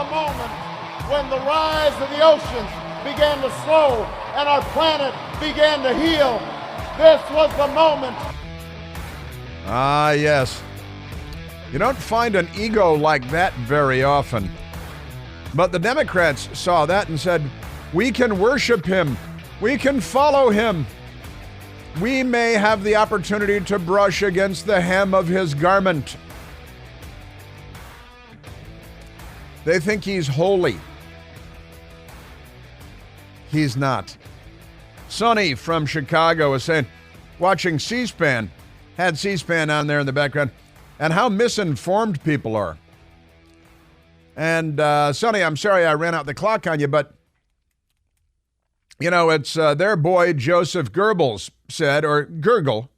the moment when the rise of the oceans began to slow and our planet began to heal. This was the moment. Ah, yes. You don't find an ego like that very often. But the Democrats saw that and said, we can worship him. We can follow him. We may have the opportunity to brush against the hem of his garment. They think he's holy. He's not. Sonny from Chicago is saying, watching C-SPAN, had C-SPAN on there in the background, and how misinformed people are. And Sonny, I'm sorry I ran out the clock on you, but you know, it's their boy Joseph Goebbels said, or Gurgle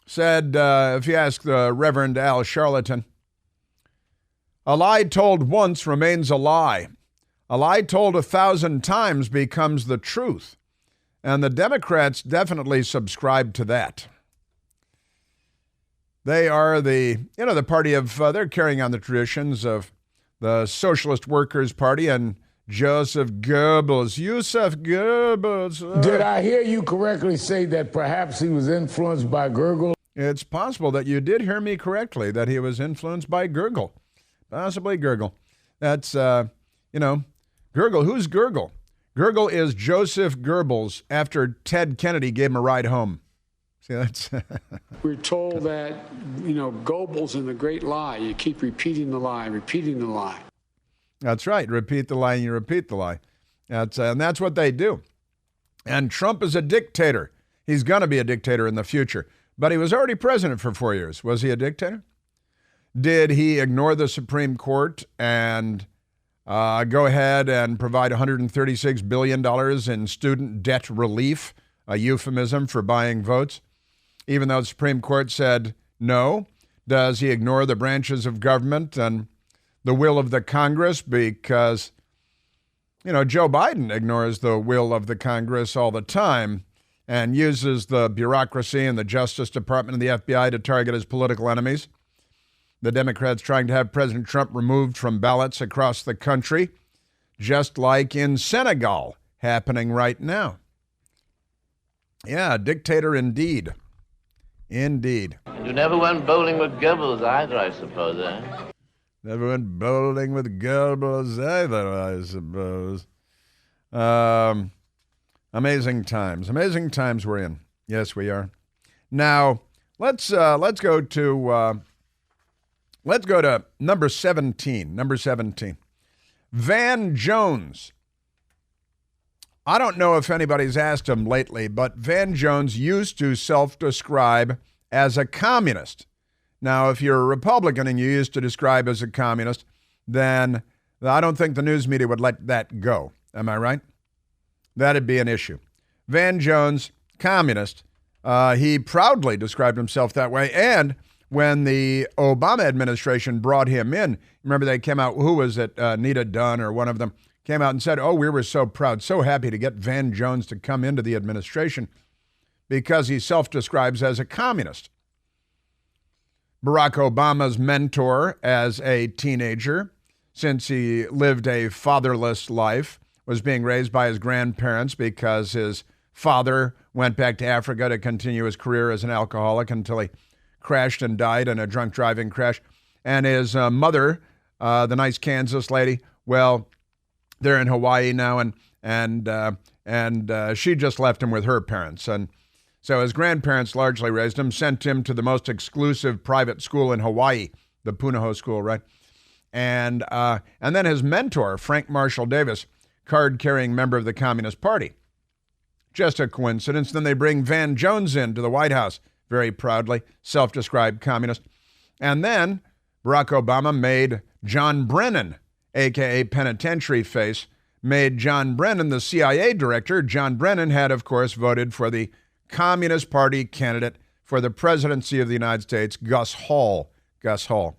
said, if you ask the Reverend Al Charlatan, a lie told once remains a lie. A lie told 1,000 times becomes the truth. And the Democrats definitely subscribe to that. They are the party of, they're carrying on the traditions of the Socialist Workers' Party and Joseph Goebbels. Joseph Goebbels. Did I hear you correctly say that perhaps he was influenced by Gurgle? It's possible that you did hear me correctly, that he was influenced by Gurgle. Possibly Gurgle. That's, Gurgle. Who's Gurgle? Gurgle is Joseph Goebbels after Ted Kennedy gave him a ride home. See, that's... We're told that, Goebbels and the great lie. You keep repeating the lie, repeating the lie. That's right. Repeat the lie and you repeat the lie. And that's what they do. And Trump is a dictator. He's going to be a dictator in the future. But he was already president for 4 years. Was he a dictator? Did he ignore the Supreme Court and go ahead and provide $136 billion in student debt relief, a euphemism for buying votes, even though the Supreme Court said no? Does he ignore the branches of government and the will of the Congress? Because, Joe Biden ignores the will of the Congress all the time and uses the bureaucracy and the Justice Department and the FBI to target his political enemies. The Democrats trying to have President Trump removed from ballots across the country, just like in Senegal, happening right now. Yeah, dictator indeed. Indeed. You never went bowling with Goebbels either, I suppose, eh? Never went bowling with Goebbels either, I suppose. Amazing times. Amazing times we're in. Yes, we are. Now, let's go to number 17. Number 17. Van Jones. I don't know if anybody's asked him lately, but Van Jones used to self-describe as a communist. Now, if you're a Republican and you used to describe as a communist, then I don't think the news media would let that go. Am I right? That'd be an issue. Van Jones, communist, he proudly described himself that way. And when the Obama administration brought him in, remember they came out, who was it, Nita Dunn or one of them, came out and said, oh, we were so proud, so happy to get Van Jones to come into the administration because he self-describes as a communist. Barack Obama's mentor as a teenager, since he lived a fatherless life, was being raised by his grandparents because his father went back to Africa to continue his career as an alcoholic until he crashed and died in a drunk driving crash. And his mother, the nice Kansas lady, well, they're in Hawaii now, and she just left him with her parents. And so his grandparents largely raised him, sent him to the most exclusive private school in Hawaii, the Punahou School, right? And then his mentor, Frank Marshall Davis, card-carrying member of the Communist Party. Just a coincidence. Then they bring Van Jones into the White House, very proudly, self-described communist. And then Barack Obama made John Brennan, a.k.a. Penitentiary Face, made John Brennan the CIA director. John Brennan had, of course, voted for the Communist Party candidate for the presidency of the United States, Gus Hall. Gus Hall.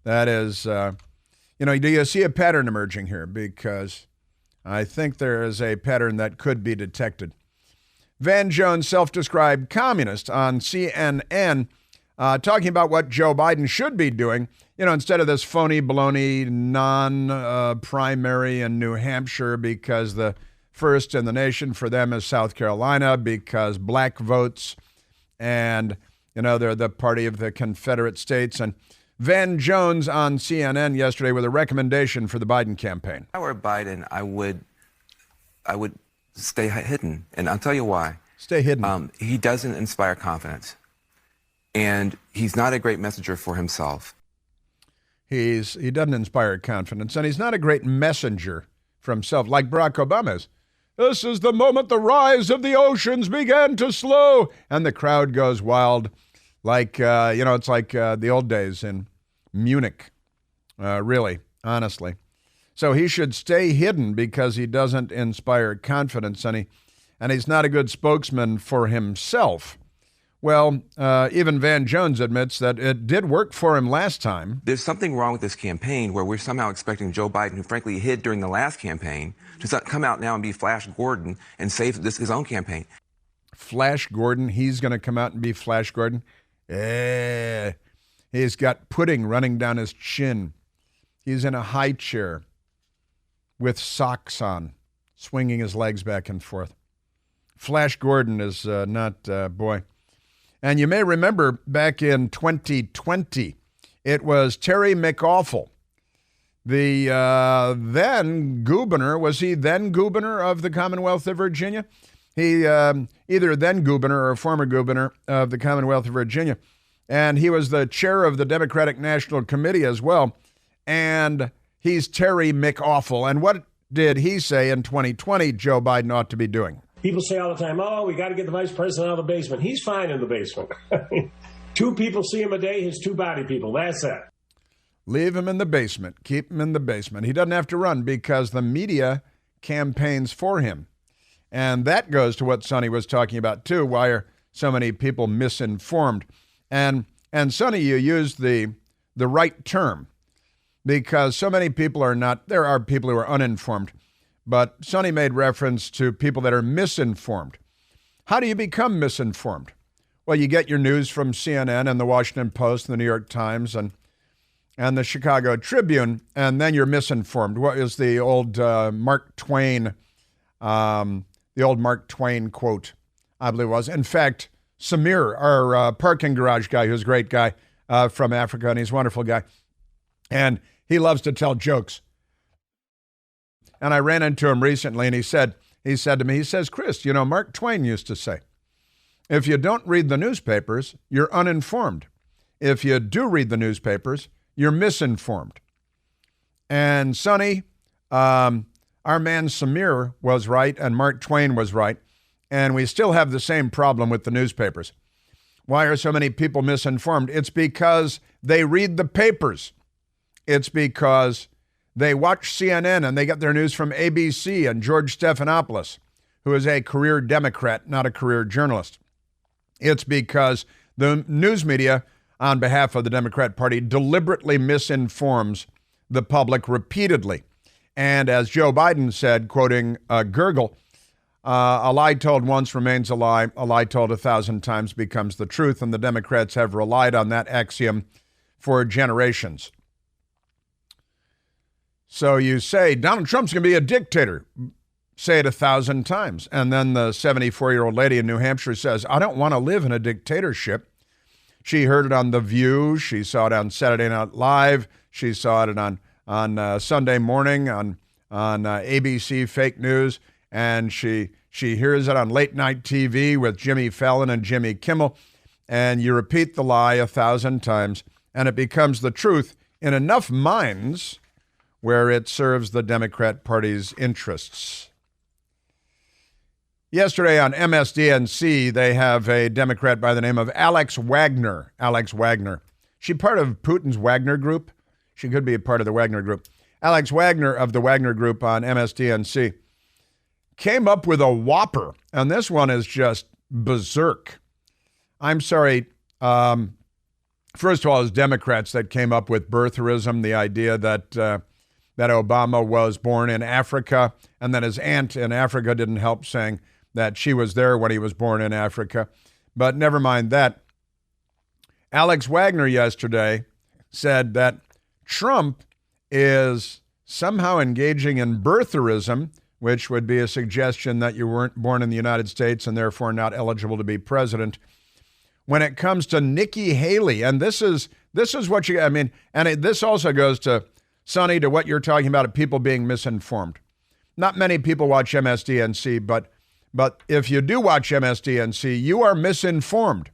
That is, do you see a pattern emerging here? Because I think there is a pattern that could be detected. Van Jones, self-described communist, on CNN, talking about what Joe Biden should be doing, instead of this phony baloney non-primary in New Hampshire because the first in the nation for them is South Carolina because black votes and, they're the party of the Confederate States. And Van Jones on CNN yesterday with a recommendation for the Biden campaign. If I were Biden, I would stay hidden, and I'll tell you why. Stay hidden. He doesn't inspire confidence, and he's not a great messenger for himself. He doesn't inspire confidence, and he's not a great messenger for himself, like Barack Obama is. This is the moment the rise of the oceans began to slow, and the crowd goes wild, like it's like the old days in Munich. Really, honestly. So he should stay hidden because he doesn't inspire confidence, and he's not a good spokesman for himself. Well, even Van Jones admits that it did work for him last time. There's something wrong with this campaign where we're somehow expecting Joe Biden, who frankly hid during the last campaign, to come out now and be Flash Gordon and save his own campaign. Flash Gordon? He's going to come out and be Flash Gordon? He's got pudding running down his chin. He's in a high chair with socks on, swinging his legs back and forth. Flash Gordon is not, boy. And you may remember back in 2020, it was Terry McAwful, the then governor. Was he then governor of the Commonwealth of Virginia? He either then governor or former governor of the Commonwealth of Virginia. And he was the chair of the Democratic National Committee as well. And he's Terry McAwful. And what did he say in 2020 Joe Biden ought to be doing? People say all the time, we got to get the vice president out of the basement. He's fine in the basement. 2 people see him a day, his 2 body people. That's it. Leave him in the basement. Keep him in the basement. He doesn't have to run because the media campaigns for him. And that goes to what Sonny was talking about, too. Why are so many people misinformed? And Sonny, you used the right term because so many people are not. There are people who are uninformed. But Sonny made reference to people that are misinformed. How do you become misinformed? Well, you get your news from CNN and the Washington Post and the New York Times and the Chicago Tribune, and then you're misinformed. What is the old Mark Twain quote, I believe it was. In fact, Samir, our parking garage guy, who's a great guy from Africa, and he's a wonderful guy, and he loves to tell jokes. And I ran into him recently, and he said to me, Chris, Mark Twain used to say, if you don't read the newspapers, you're uninformed. If you do read the newspapers, you're misinformed. And Sonny, our man Samir was right, and Mark Twain was right, and we still have the same problem with the newspapers. Why are so many people misinformed? It's because they read the papers. It's because they watch CNN and they get their news from ABC and George Stephanopoulos, who is a career Democrat, not a career journalist. It's because the news media, on behalf of the Democrat Party, deliberately misinforms the public repeatedly. And as Joe Biden said, quoting Gurgle, a lie told once remains a lie told 1,000 times becomes the truth, and the Democrats have relied on that axiom for generations. So you say, Donald Trump's going to be a dictator. Say it 1,000 times. And then the 74-year-old lady in New Hampshire says, I don't want to live in a dictatorship. She heard it on The View. She saw it on Saturday Night Live. She saw it on Sunday morning on ABC Fake News. And she hears it on late night TV with Jimmy Fallon and Jimmy Kimmel. And you repeat the lie 1,000 times, and it becomes the truth in enough minds where it serves the Democrat Party's interests. Yesterday on MSDNC, they have a Democrat by the name of Alex Wagner. Alex Wagner. She part of Putin's Wagner Group? She could be a part of the Wagner Group. Alex Wagner of the Wagner Group on MSDNC came up with a whopper, and this one is just berserk. I'm sorry. First of all, it's Democrats that came up with birtherism, the idea that Obama was born in Africa, and that his aunt in Africa didn't help, saying that she was there when he was born in Africa. But never mind that. Alex Wagner yesterday said that Trump is somehow engaging in birtherism, which would be a suggestion that you weren't born in the United States and therefore not eligible to be president. When it comes to Nikki Haley, and this is what you, I mean, and this also goes to, Sonny, to what you're talking about of people being misinformed. Not many people watch MSDNC, but if you do watch MSDNC, you are misinformed.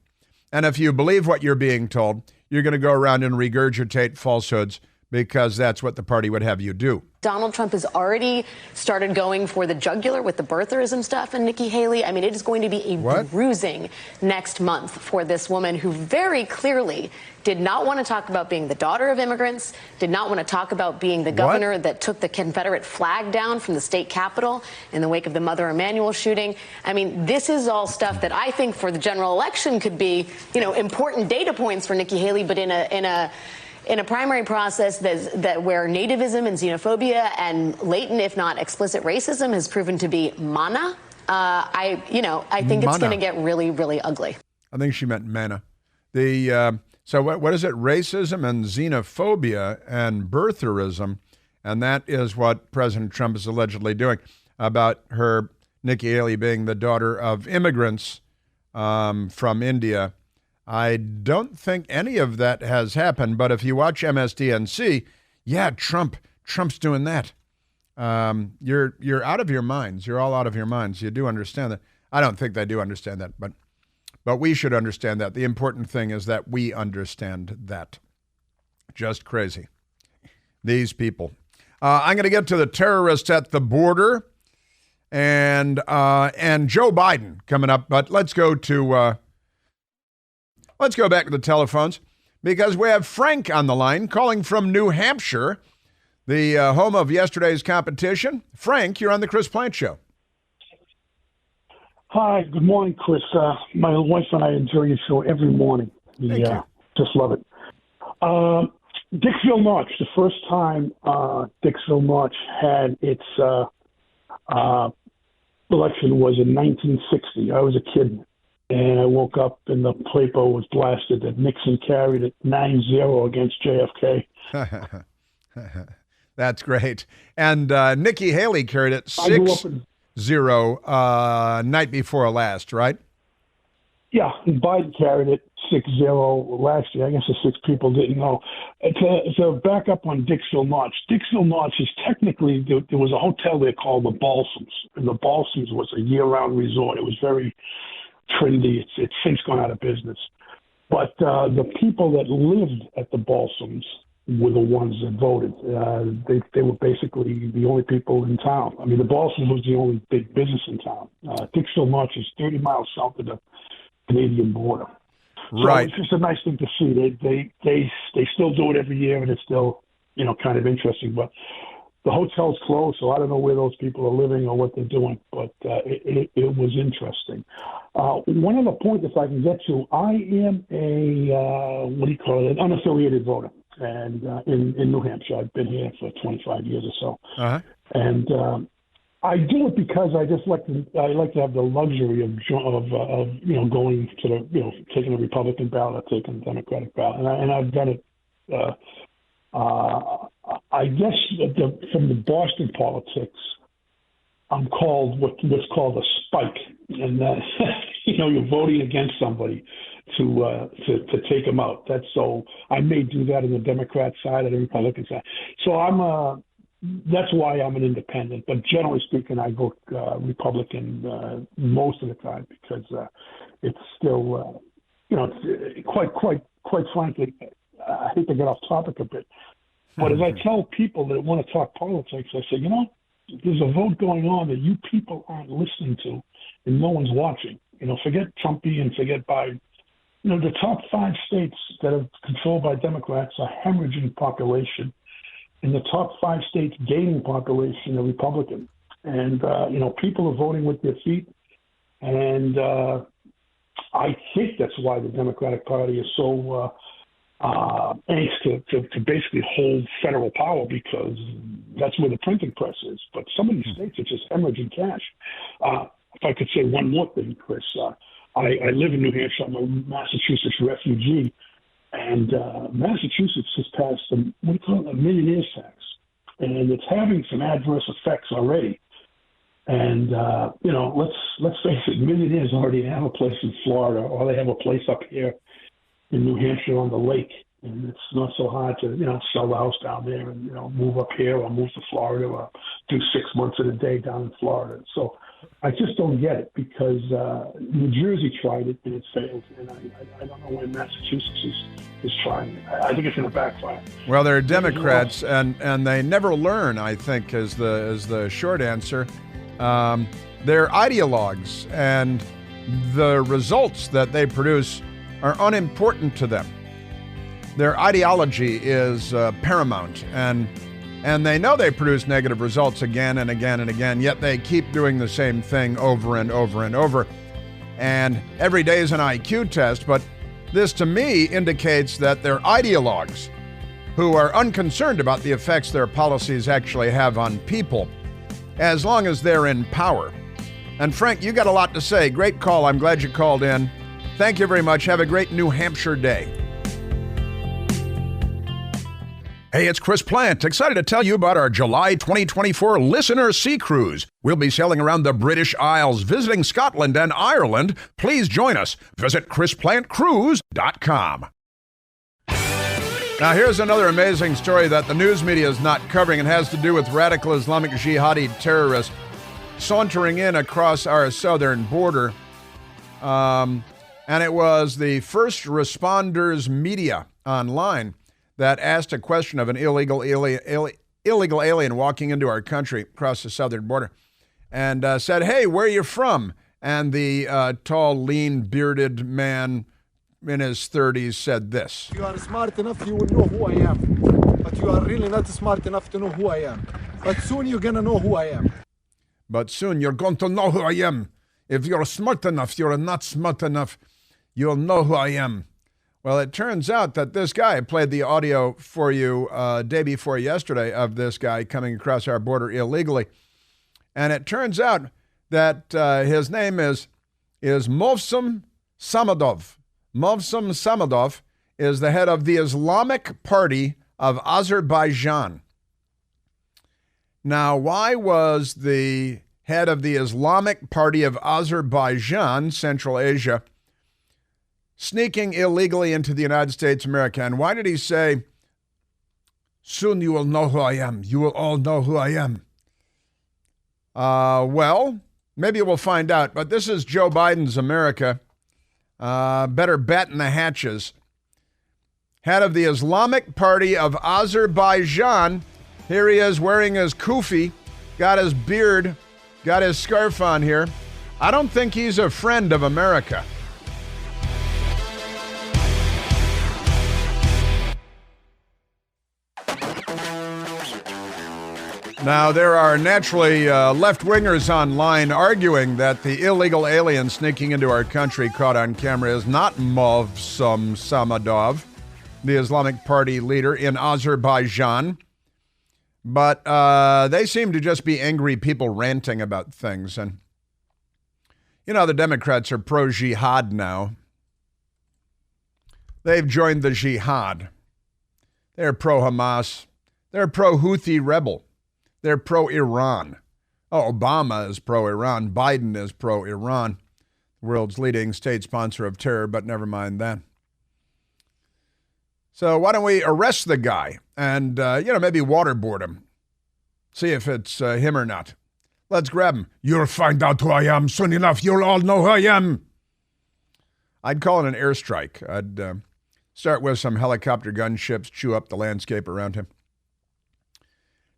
And if you believe what you're being told, you're going to go around and regurgitate falsehoods because that's what the party would have you do. Donald Trump has already started going for the jugular with the birtherism stuff and Nikki Haley. I mean, it is going to be a bruising next month for this woman who very clearly did not want to talk about being the daughter of immigrants, did not want to talk about being the governor that took the Confederate flag down from the state capitol in the wake of the Mother Emanuel shooting. I mean, this is all stuff that I think for the general election could be, you know, important data points for Nikki Haley, but in a primary process that where nativism and xenophobia and latent, if not explicit, racism has proven to be mana, I think it's going to get really, really ugly. I think she meant mana. So what is it? Racism and xenophobia and birtherism, and that is what President Trump is allegedly doing about her, Nikki Haley, being the daughter of immigrants from India. I don't think any of that has happened, but if you watch MSDNC, yeah, Trump's doing that. You're out of your minds. You're all out of your minds. You do understand that. I don't think they do understand that, but we should understand that. The important thing is that we understand that. Just crazy. These people. I'm going to get to the terrorists at the border and Joe Biden coming up, but let's go back to the telephones because we have Frank on the line calling from New Hampshire, the home of yesterday's competition. Frank, you're on the Chris Plant Show. Hi, good morning, Chris. My wife and I enjoy your show every morning. We just love it. Dixville Notch, the first time Dixville Notch had its election was in 1960. I was a kid. And I woke up and the paper was blasted that Nixon carried it 9-0 against JFK. That's great. And Nikki Haley carried it 6-0 night before last, right? Yeah, and Biden carried it 6-0 last year. I guess the 6 people didn't know. To back up on Dixville Notch, Dixville Notch is technically, there was a hotel there called the Balsams. And the Balsams was a year-round resort. It was very trendy. It's since gone out of business. But the people that lived at the Balsams were the ones that voted. They were basically the only people in town. I mean, the Balsams was the only big business in town. Dixville Notch is 30 miles south of the Canadian border. So right. It's just a nice thing to see. They still do it every year, and it's still, kind of interesting. But the hotel's closed, so I don't know where those people are living or what they're doing, but it was interesting. One other point, if I can get to, I am an unaffiliated voter, and in New Hampshire. I've been here for 25 years or so. Uh-huh. And I do it because I just like to have the luxury of going to the, taking a Republican ballot or taking a Democratic ballot, and I've done it. I guess from the Boston politics, I'm called what's called a spike, and you're voting against somebody to take them out. That's so I may do that on the Democrat side or the Republican side. So that's why I'm an independent. But generally speaking, I vote Republican most of the time because it's still it's quite frankly, I hate to get off topic a bit. But as I tell people that want to talk politics, I say, there's a vote going on that you people aren't listening to and no one's watching. Forget Trumpy and forget Biden. The top 5 states that are controlled by Democrats are hemorrhaging population, and the top 5 states gaining population are Republican. And, people are voting with their feet. And I think that's why the Democratic Party is so angst to basically hold federal power, because that's where the printing press is. But some of these states are just hemorrhaging cash. If I could say one more thing, Chris, I live in New Hampshire. I'm a Massachusetts refugee, And Massachusetts just passed what do you call it, a millionaire's tax. And it's having some adverse effects already. And, let's face it, millionaires already have a place in Florida, or they have a place up here in New Hampshire on the lake. And it's not so hard to, sell the house down there and, move up here or move to Florida or do 6 months in a day down in Florida. So I just don't get it because New Jersey tried it and it failed. And I don't know when Massachusetts is trying it. I think it's going to backfire. Well, they're Democrats and they never learn, I think, is the short answer. They're ideologues, and the results that they produce are unimportant to them. Their ideology is paramount, and they know they produce negative results again and again and again, yet they keep doing the same thing over and over and over. And every day is an IQ test, but this to me indicates that they're ideologues who are unconcerned about the effects their policies actually have on people, as long as they're in power. And Frank, you got a lot to say. Great call. I'm glad you called in. Thank you very much. Have a great New Hampshire day. Hey, it's Chris Plant, excited to tell you about our July 2024 Listener Sea Cruise. We'll be sailing around the British Isles, visiting Scotland and Ireland. Please join us. Visit chrisplantcruise.com. Now, here's another amazing story that the news media is not covering and has to do with radical Islamic jihadi terrorists sauntering in across our southern border. And it was the First Responders Media online that asked a question of an illegal alien walking into our country across the southern border and said, "Hey, where are you from?" And the tall, lean, bearded man in his 30s said this. If you are smart enough, you will know who I am. But you are really not smart enough to know who I am. But soon you're going to know who I am. But soon you're going to know who I am. If you're smart enough, you're not smart enough, you'll know who I am. Well, it turns out that this guy, I played the audio for you day before yesterday of this guy coming across our border illegally. And it turns out that his name is Movsem Samadov. Movsem Samadov is the head of the Islamic Party of Azerbaijan. Now, why was the head of the Islamic Party of Azerbaijan, Central Asia, sneaking illegally into the United States of America? And why did he say, "Soon you will know who I am. You will all know who I am"? Well, maybe we'll find out. But this is Joe Biden's America. Better batten the hatches. Head of the Islamic Party of Azerbaijan. Here he is wearing his kufi, got his beard, got his scarf on here. I don't think he's a friend of America. Now, there are naturally left-wingers online arguing that the illegal alien sneaking into our country caught on camera is not Movsem Samadov, the Islamic Party leader in Azerbaijan. But they seem to just be angry people ranting about things. And, the Democrats are pro-jihad now. They've joined the jihad. They're pro-Hamas. They're pro-Houthi rebel. They're pro-Iran. Oh, Obama is pro-Iran. Biden is pro-Iran. The world's leading state sponsor of terror, but never mind that. So why don't we arrest the guy and, maybe waterboard him. See if it's him or not. Let's grab him. You'll find out who I am. Soon enough, you'll all know who I am. I'd call it an airstrike. I'd start with some helicopter gunships, chew up the landscape around him.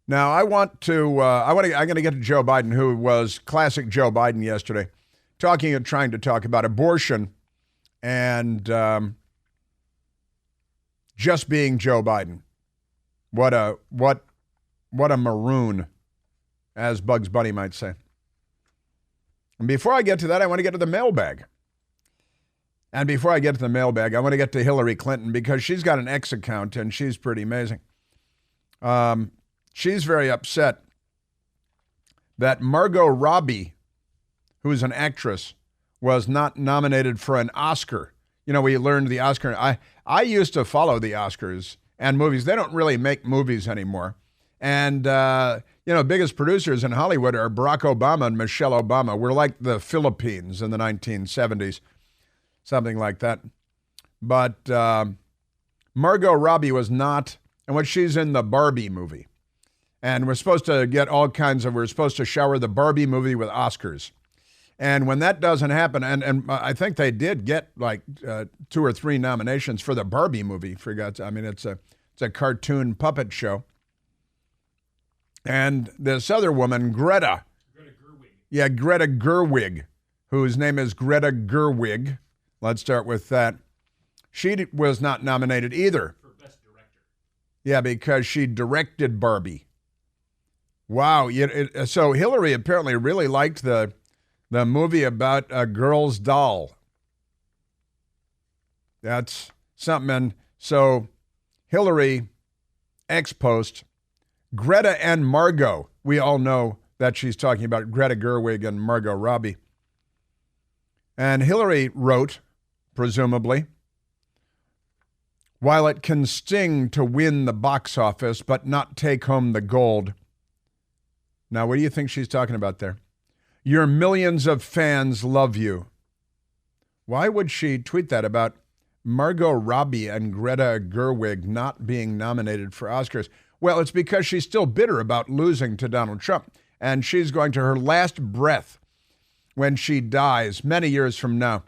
Now, I'm going to get to Joe Biden, who was classic Joe Biden yesterday, trying to talk about abortion and just being Joe Biden. What a maroon, as Bugs Bunny might say. And before I get to that, I want to get to the mailbag. And before I get to the mailbag, I want to get to Hillary Clinton because she's got an X account and she's pretty amazing. She's very upset that Margot Robbie, who's an actress, was not nominated for an Oscar. we learned the Oscar. I used to follow the Oscars and movies. They don't really make movies anymore. And, biggest producers in Hollywood are Barack Obama and Michelle Obama. We're like the Philippines in the 1970s, something like that. But Margot Robbie was not, and what she's in the Barbie movie. And we're supposed to get we're supposed to shower the Barbie movie with Oscars. And when that doesn't happen, and I think they did get like 2 or 3 nominations for the Barbie movie, it's a cartoon puppet show. And this other woman, Greta Gerwig. Yeah, Greta Gerwig, whose name is Greta Gerwig. Let's start with that. She was not nominated either. For Best Director. Yeah, because she directed Barbie. Wow. So Hillary apparently really liked the movie about a girl's doll. That's something. And so Hillary, ex post, Greta and Margot. We all know that she's talking about Greta Gerwig and Margot Robbie. And Hillary wrote, presumably, while it can sting to win the box office but not take home the gold. Now, what do you think she's talking about there? Your millions of fans love you. Why would she tweet that about Margot Robbie and Greta Gerwig not being nominated for Oscars? Well, it's because she's still bitter about losing to Donald Trump. And she's going to her last breath when she dies many years from now.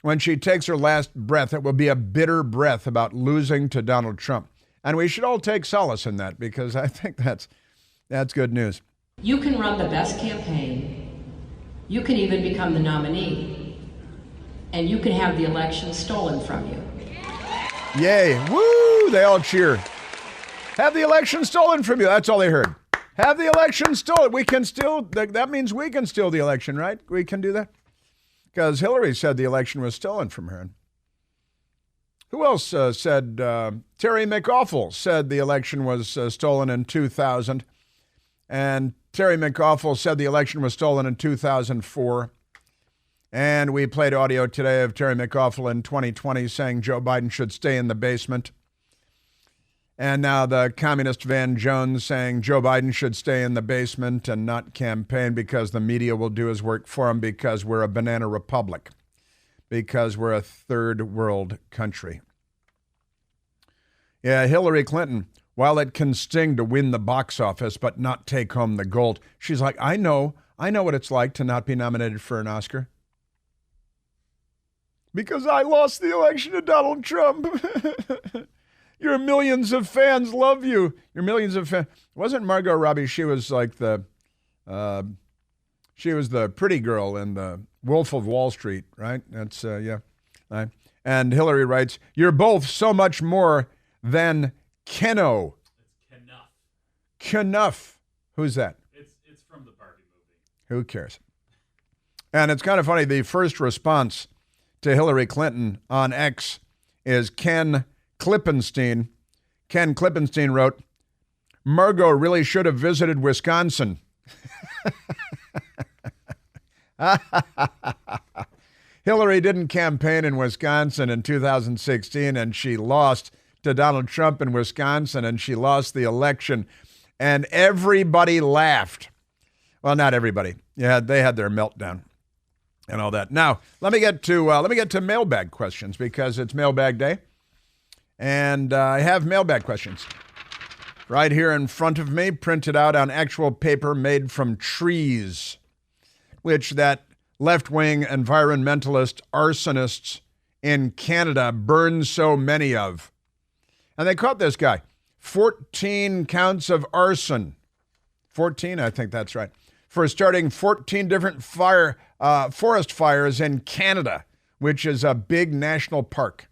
When she takes her last breath, it will be a bitter breath about losing to Donald Trump. And we should all take solace in that because I think that's good news. You can run the best campaign. You can even become the nominee. And you can have the election stolen from you. Yay. Woo! They all cheer. Have the election stolen from you. That's all they heard. Have the election stolen. That means we can steal the election, right? We can do that. Because Hillary said the election was stolen from her. Who else said? Terry McAuliffe said the election was stolen in 2000. And Terry McAuliffe said the election was stolen in 2004. And we played audio today of Terry McAuliffe in 2020 saying Joe Biden should stay in the basement. And now the communist Van Jones saying Joe Biden should stay in the basement and not campaign because the media will do his work for him because we're a banana republic, because we're a third world country. Yeah, Hillary Clinton, while it can sting to win the box office but not take home the gold, she's like, I know what it's like to not be nominated for an Oscar. Because I lost the election to Donald Trump. Your millions of fans love you. Your millions of fans. Wasn't Margot Robbie? She was like the pretty girl in the Wolf of Wall Street, right? That's yeah. Right. And Hillary writes, "You're both so much more than Keno." It's Kenough. Kenough. Who's that? It's from the Barbie movie. Who cares? And it's kind of funny. The first response to Hillary Clinton on X is Ken Klippenstein. Ken Klippenstein wrote, Margot really should have visited Wisconsin. Hillary didn't campaign in Wisconsin in 2016, and she lost to Donald Trump in Wisconsin, and she lost the election, and everybody laughed. Well, not everybody. Yeah, they had their meltdown and all that. Now, let me get to mailbag questions because it's mailbag day. And I have mailbag questions right here in front of me, printed out on actual paper made from trees, which that left-wing environmentalist arsonists in Canada burn so many of. And they caught this guy, 14 counts of arson. 14, I think that's right, for starting 14 different forest fires in Canada, which is a big national park.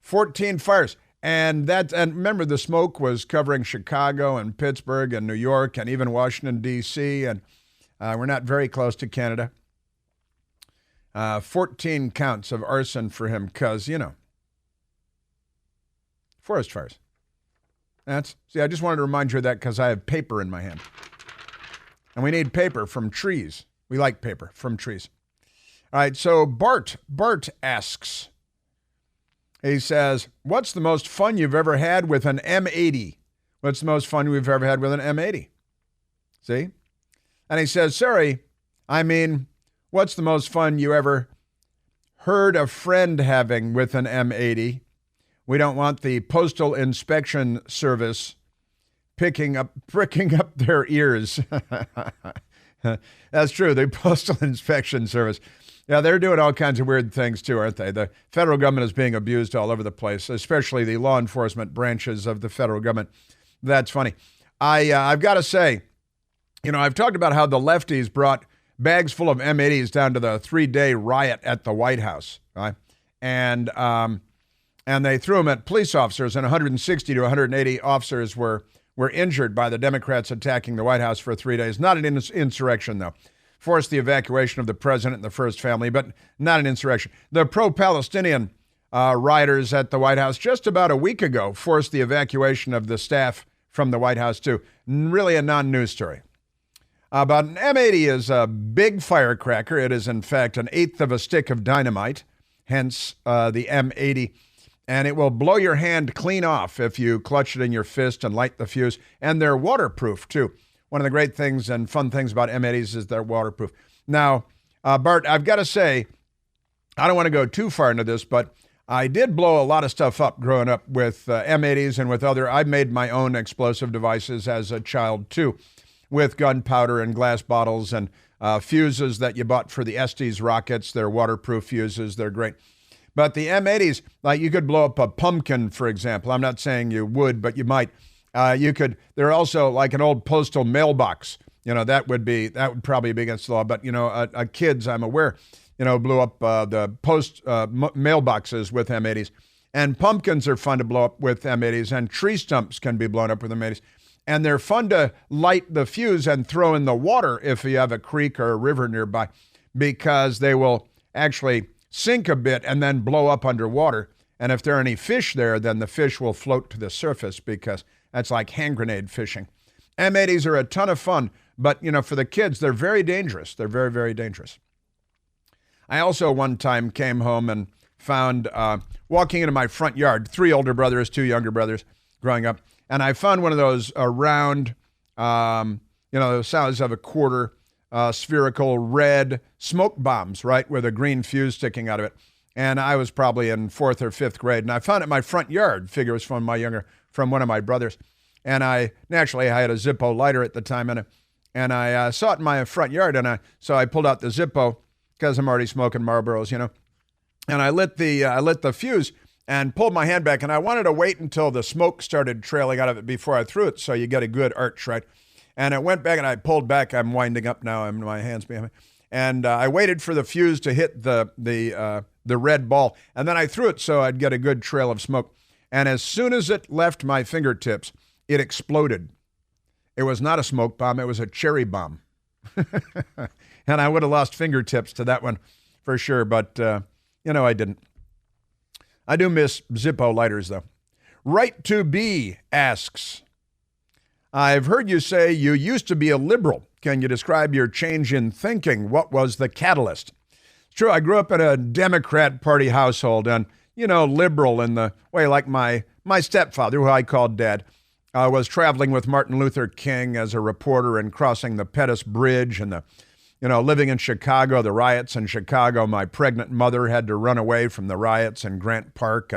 14 fires. And remember, the smoke was covering Chicago and Pittsburgh and New York and even Washington, D.C., and we're not very close to Canada. 14 counts of arson for him because, forest fires. I just wanted to remind you of that because I have paper in my hand. And we need paper from trees. We like paper from trees. All right, so Bart asks, he says, what's the most fun you've ever had with an M80? What's the most fun we've ever had with an M80? See? And he says, sorry, I mean, what's the most fun you ever heard a friend having with an M80? We don't want the Postal Inspection Service pricking up their ears. That's true, the Postal Inspection Service. Yeah, they're doing all kinds of weird things too, aren't they? The federal government is being abused all over the place, especially the law enforcement branches of the federal government. That's funny. I've got to say, I've talked about how the lefties brought bags full of M80s down to the 3-day riot at the White House, right? And they threw them at police officers, and 160 to 180 officers were injured by the Democrats attacking the White House for 3 days. Not an insurrection, though. Forced the evacuation of the president and the first family, but not an insurrection. The pro-Palestinian rioters at the White House just about a week ago forced the evacuation of the staff from the White House, too. Really a non-news story. But an M80 is a big firecracker. It is, in fact, an eighth of a stick of dynamite, hence the M80. And it will blow your hand clean off if you clutch it in your fist and light the fuse. And they're waterproof, too. One of the great things and fun things about M80s is they're waterproof. Now, Bart, I've got to say, I don't want to go too far into this, but I did blow a lot of stuff up growing up with M80s and with I made my own explosive devices as a child, too, with gunpowder and glass bottles and fuses that you bought for the Estes rockets. They're waterproof fuses. They're great. But the M80s, like you could blow up a pumpkin, for example. I'm not saying you would, but you might. They're also like an old postal mailbox. That would probably be against the law. But, kids, I'm aware, blew up the mailboxes with M80s. And pumpkins are fun to blow up with M80s. And tree stumps can be blown up with M80s. And they're fun to light the fuse and throw in the water if you have a creek or a river nearby, because they will actually sink a bit and then blow up underwater. And if there are any fish there, then the fish will float to the surface, because that's like hand grenade fishing. M80s are a ton of fun, but, for the kids, they're very dangerous. They're very, very dangerous. I also one time came home and found, walking into my front yard, 3 older brothers, 2 younger brothers growing up, and I found one of those round, the size of a quarter, spherical red smoke bombs, right, with a green fuse sticking out of it. And I was probably in 4th or 5th grade, and I found it in my front yard. Figure it was from one of my brothers. And I had a Zippo lighter at the time, and I saw it in my front yard, so I pulled out the Zippo, because I'm already smoking Marlboros, and I lit the fuse and pulled my hand back, and I wanted to wait until the smoke started trailing out of it before I threw it, so you get a good arch, right? And it went back, and I pulled back. I'm winding up now. My hands behind me, and I waited for the fuse to hit the red ball, and then I threw it so I'd get a good trail of smoke. And as soon as it left my fingertips, it exploded. It was not a smoke bomb. It was a cherry bomb. And I would have lost fingertips to that one for sure, but, I didn't. I do miss Zippo lighters, though. Right to Be asks, I've heard you say you used to be a liberal. Can you describe your change in thinking? What was the catalyst? It's true, I grew up in a Democrat Party household, and, liberal in the way like my stepfather, who I called Dad, was traveling with Martin Luther King as a reporter and crossing the Pettus Bridge and living in Chicago, the riots in Chicago. My pregnant mother had to run away from the riots in Grant Park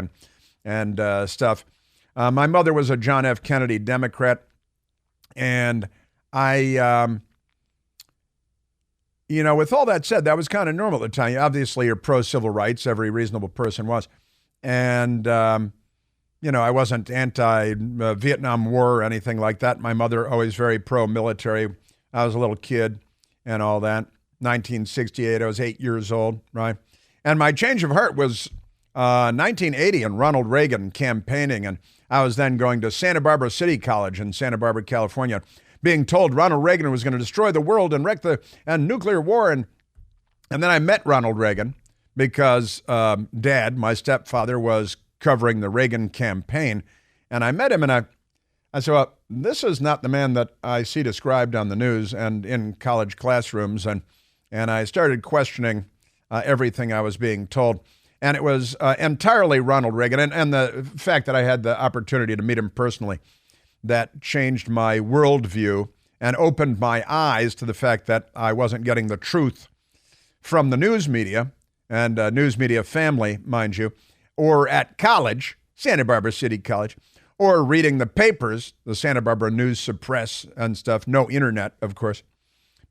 and stuff. My mother was a John F. Kennedy Democrat, and I, with all that said, that was kind of normal at the time. Obviously, you're pro-civil rights. Every reasonable person was. And, I wasn't anti-Vietnam War or anything like that. My mother always very pro-military. I was a little kid and all that. 1968, I was 8 years old, right? And my change of heart was 1980 and Ronald Reagan campaigning. And I was then going to Santa Barbara City College in Santa Barbara, California, being told Ronald Reagan was going to destroy the world and wreck the nuclear war. And then I met Ronald Reagan because Dad, my stepfather, was covering the Reagan campaign. And I met him, and I said, well, this is not the man that I see described on the news and in college classrooms. And I started questioning everything I was being told. And it was entirely Ronald Reagan. And the fact that I had the opportunity to meet him personally, that changed my worldview and opened my eyes to the fact that I wasn't getting the truth from the news media, and news media family, mind you, or at college, Santa Barbara City College, or reading the papers, the Santa Barbara News Suppress and stuff. No internet, of course.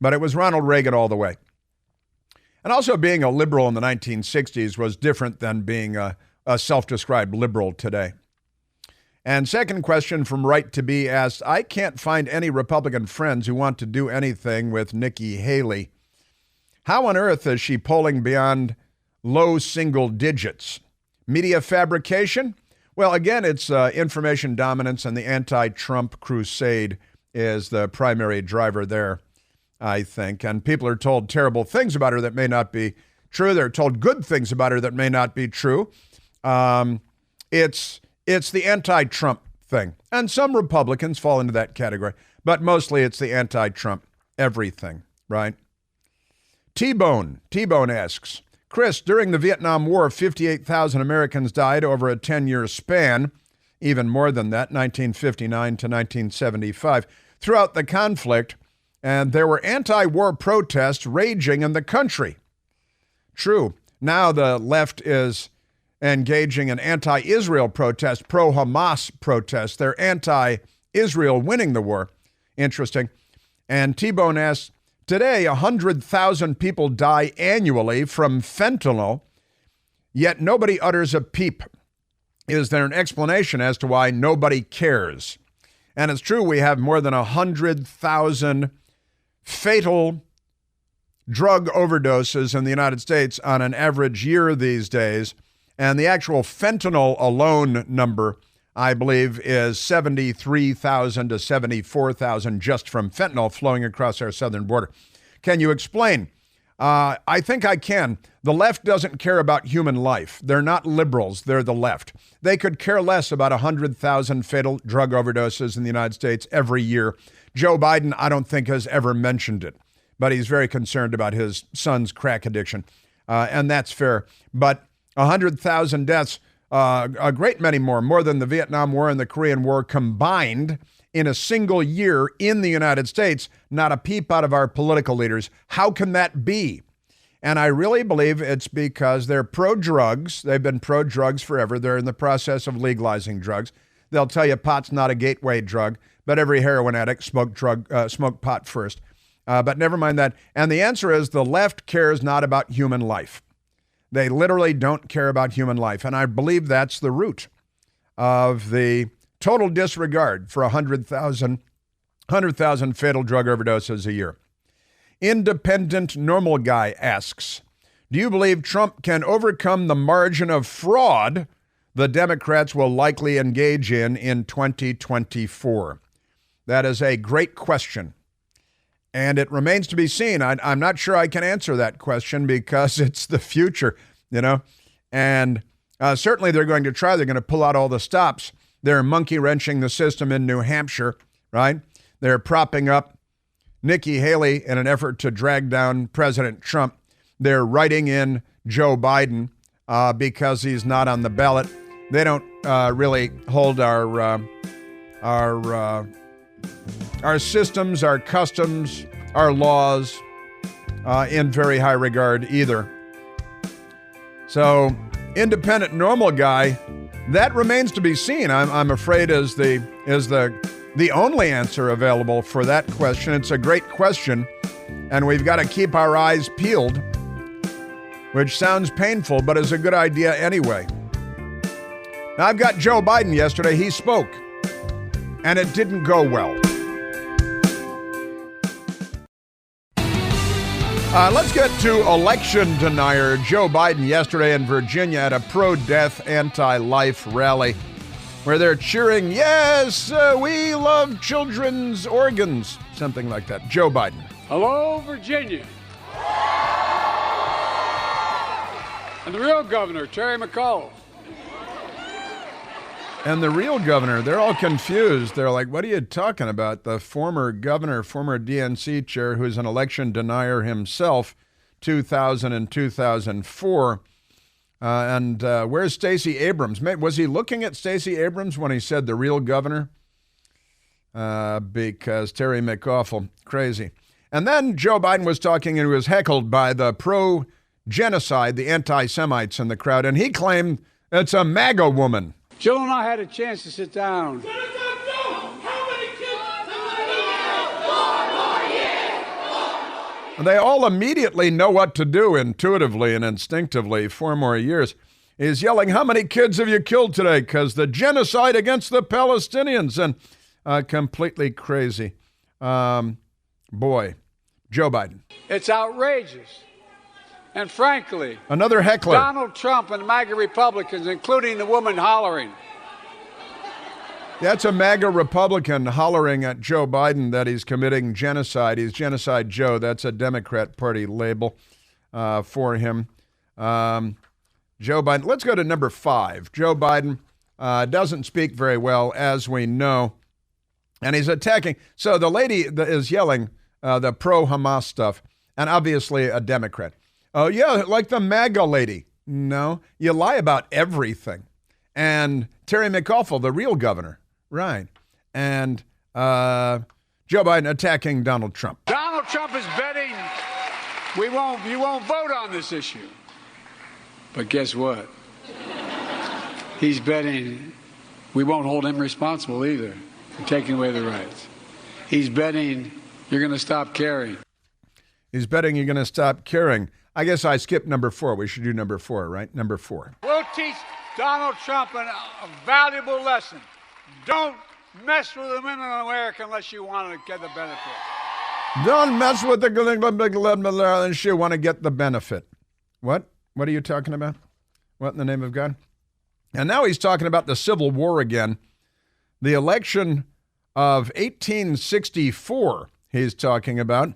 But it was Ronald Reagan all the way. And also being a liberal in the 1960s was different than being a self-described liberal today. And second question from Right to Be asked, I can't find any Republican friends who want to do anything with Nikki Haley. How on earth is she polling beyond low single digits? Media fabrication? Well, again, it's information dominance, and the anti-Trump crusade is the primary driver there, I think. And people are told terrible things about her that may not be true. They're told good things about her that may not be true. It's the anti-Trump thing. And some Republicans fall into that category. But mostly it's the anti-Trump everything, right? T-Bone asks, Chris, during the Vietnam War, 58,000 Americans died over a 10-year span, even more than that, 1959 to 1975. Throughout the conflict, and there were anti-war protests raging in the country. True. Now the left is engaging in anti-Israel protests, pro-Hamas protests. They're anti-Israel winning the war. Interesting. And T-Bone asks, today 100,000 people die annually from fentanyl, yet nobody utters a peep. Is there an explanation as to why nobody cares? And it's true, we have more than 100,000 fatal drug overdoses in the United States on an average year these days. And the actual fentanyl alone number, I believe, is 73,000 to 74,000 just from fentanyl flowing across our southern border. Can you explain? I think I can. The left doesn't care about human life. They're not liberals. They're the left. They could care less about 100,000 fatal drug overdoses in the United States every year. Joe Biden, I don't think, has ever mentioned it, but he's very concerned about his son's crack addiction, and that's fair. But 100,000 deaths, a great many more than the Vietnam War and the Korean War combined in a single year in the United States, not a peep out of our political leaders. How can that be? And I really believe it's because they're pro-drugs. They've been pro-drugs forever. They're in the process of legalizing drugs. They'll tell you pot's not a gateway drug, but every heroin addict smoked pot first. But never mind that. And the answer is the left cares not about human life. They literally don't care about human life. And I believe that's the root of the total disregard for 100,000 fatal drug overdoses a year. Independent Normal Guy asks, do you believe Trump can overcome the margin of fraud the Democrats will likely engage in 2024? That is a great question. And it remains to be seen. I'm not sure I can answer that question because it's the future, And certainly they're going to try. They're going to pull out all the stops. They're monkey wrenching the system in New Hampshire, right? They're propping up Nikki Haley in an effort to drag down President Trump. They're writing in Joe Biden because he's not on the ballot. They don't really hold our systems, our customs, our laws in very high regard either. So, independent normal guy, that remains to be seen. I'm afraid is the only answer available for that question. It's a great question, and we've got to keep our eyes peeled, which sounds painful, but is a good idea anyway. Now, I've got Joe Biden yesterday. He spoke, and it didn't go well. Let's get to election denier Joe Biden yesterday in Virginia at a pro-death, anti-life rally where they're cheering, yes, we love children's organs, something like that. Joe Biden. Hello, Virginia. And the real governor, Terry McAuliffe. And the real governor, they're all confused. They're like, what are you talking about? The former governor, former DNC chair, who's an election denier himself, 2000 and 2004. Where's Stacey Abrams? Was he looking at Stacey Abrams when he said the real governor? Because Terry McAwful, crazy. And then Joe Biden was talking and he was heckled by the pro-genocide, the anti-Semites in the crowd, and he claimed it's a MAGA woman. Jill and I had a chance to sit down. They all immediately know what to do intuitively and instinctively. 4 more years. He's yelling, how many kids have you killed today? Because the genocide against the Palestinians. And completely crazy. Boy, Joe Biden. It's outrageous. And frankly, another heckler. Donald Trump and MAGA Republicans, including the woman hollering. That's a MAGA Republican hollering at Joe Biden that he's committing genocide. He's Genocide Joe. That's a Democrat Party label for him. Joe Biden. Let's go to number 5. Joe Biden doesn't speak very well, as we know. And he's attacking. So the lady that is yelling the pro-Hamas stuff, and obviously a Democrat. Oh, yeah, like the MAGA lady. No, you lie about everything. And Terry McAwful, the real governor. Right. And Joe Biden attacking Donald Trump. Donald Trump is betting you won't vote on this issue. But guess what? He's betting we won't hold him responsible either for taking away the rights. He's betting you're going to stop caring. He's betting you're going to stop caring. I guess I skipped number 4. We should do number 4, right? Number 4. We'll teach Donald Trump a valuable lesson. Don't mess with the women in America unless you want to get the benefit. Don't mess with the unless you want to get the benefit. What? What are you talking about? What in the name of God? And now he's talking about the Civil War again. The election of 1864, he's talking about.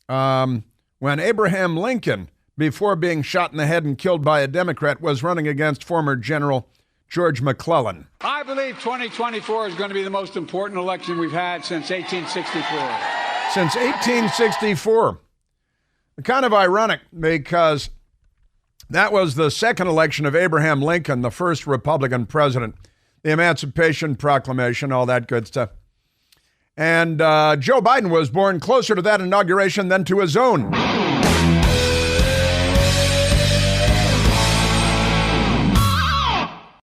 When Abraham Lincoln, before being shot in the head and killed by a Democrat, was running against former General George McClellan. I believe 2024 is going to be the most important election we've had since 1864. Since 1864. Kind of ironic because that was the second election of Abraham Lincoln, the first Republican president, the Emancipation Proclamation, all that good stuff. And Joe Biden was born closer to that inauguration than to his own.